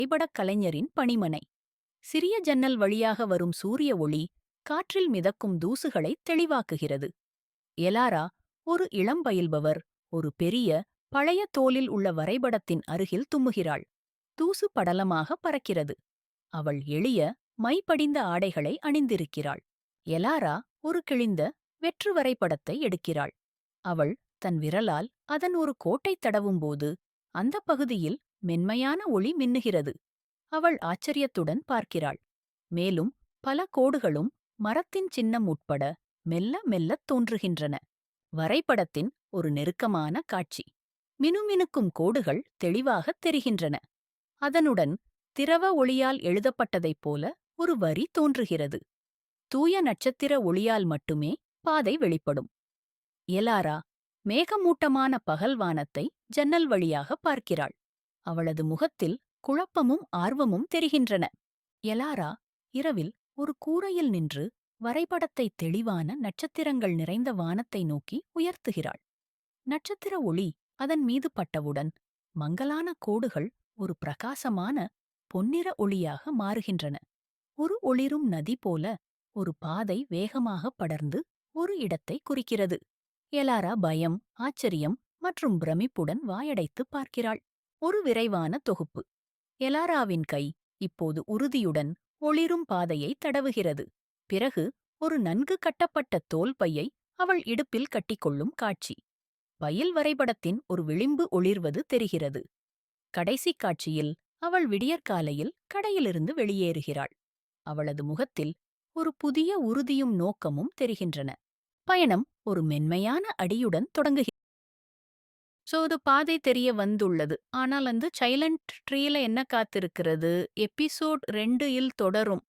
புகைப்படக் கலைஞரின் பணிமனை. சிறிய ஜன்னல் வழியாக வரும் சூரிய ஒளி காற்றில் மிதக்கும் தூசுகளை தெளிவாக்குகிறது. எலாரா, ஒரு இளம் பயில்பவர், ஒரு பெரிய, பழைய தோலில் உள்ள வரைபடத்தின் அருகில் தும்முகிறாள். தூசு படலமாக பறக்கிறது. அவள் எளிய, மை படிந்த ஆடைகளை அணிந்திருக்கிறாள். எலாரா ஒரு கிழிந்த, வெற்று வரைபடத்தை எடுக்கிறாள். அவள் தன் விரலால் அதன் ஒரு கோட்டைத் தடவும்போது அந்த பகுதியில் மென்மையான ஒளி மின்னுகிறது. அவள் ஆச்சரியத்துடன் பார்க்கிறாள். மேலும் பல கோடுகளும் மரத்தின் சின்னம் உட்பட மெல்ல மெல்லத் தோன்றுகின்றன. வரைபடத்தின் ஒரு நெருக்கமான காட்சி. மினுமினுக்கும் கோடுகள் தெளிவாகத் தெரிகின்றன. அதனுடன் திரவ ஒளியால் எழுதப்பட்டதைப் போல ஒரு வரி தோன்றுகிறது. தூய நட்சத்திர ஒளியால் மட்டுமே பாதை வெளிப்படும். எலாரா மேகமூட்டமான பகல் வானத்தை ஜன்னல் வழியாக பார்க்கிறாள். அவளது முகத்தில் குழப்பமும் ஆர்வமும் தெரிகின்றன. எலாரா இரவில் ஒரு கூரையில் நின்று வரைபடத்தை தெளிவான நட்சத்திரங்கள் நிறைந்த வானத்தை நோக்கி உயர்த்துகிறாள். நட்சத்திர ஒளி அதன் மீது பட்டவுடன் மங்கலான கோடுகள் ஒரு பிரகாசமான பொன்னிற ஒளியாக மாறுகின்றன. ஒரு ஒளிரும் நதி போல ஒரு பாதை வேகமாக படர்ந்து ஒரு இடத்தை குறிக்கிறது. எலாரா பயம், ஆச்சரியம் மற்றும் பிரமிப்புடன் வாயடைத்து பார்க்கிறாள். ஒரு விரைவான தொகுப்பு. எலாராவின் கை இப்போது உறுதியுடன் ஒளிரும் பாதையை தடவுகிறது. பிறகு ஒரு நன்கு கட்டப்பட்ட தோல் பையை அவள் இடுப்பில் கட்டிக்கொள்ளும் காட்சி. பையில் வரைபடத்தின் ஒரு விளிம்பு ஒளிர்வது தெரிகிறது. கடைசி காட்சியில் அவள் விடியற்காலையில் கடையிலிருந்து வெளியேறுகிறாள். அவளது முகத்தில் ஒரு புதிய உறுதியும் நோக்கமும் தெரிகின்றன. பயணம் ஒரு மென்மையான அடியுடன் தொடங்குகிறது. இது பாதை தெரிய வந்துள்ளது. ஆனால் அந்த சைலண்ட் ட்ரீல என்ன காத்திருக்கிறது? எபிசோட் 2 இல் தொடரும்.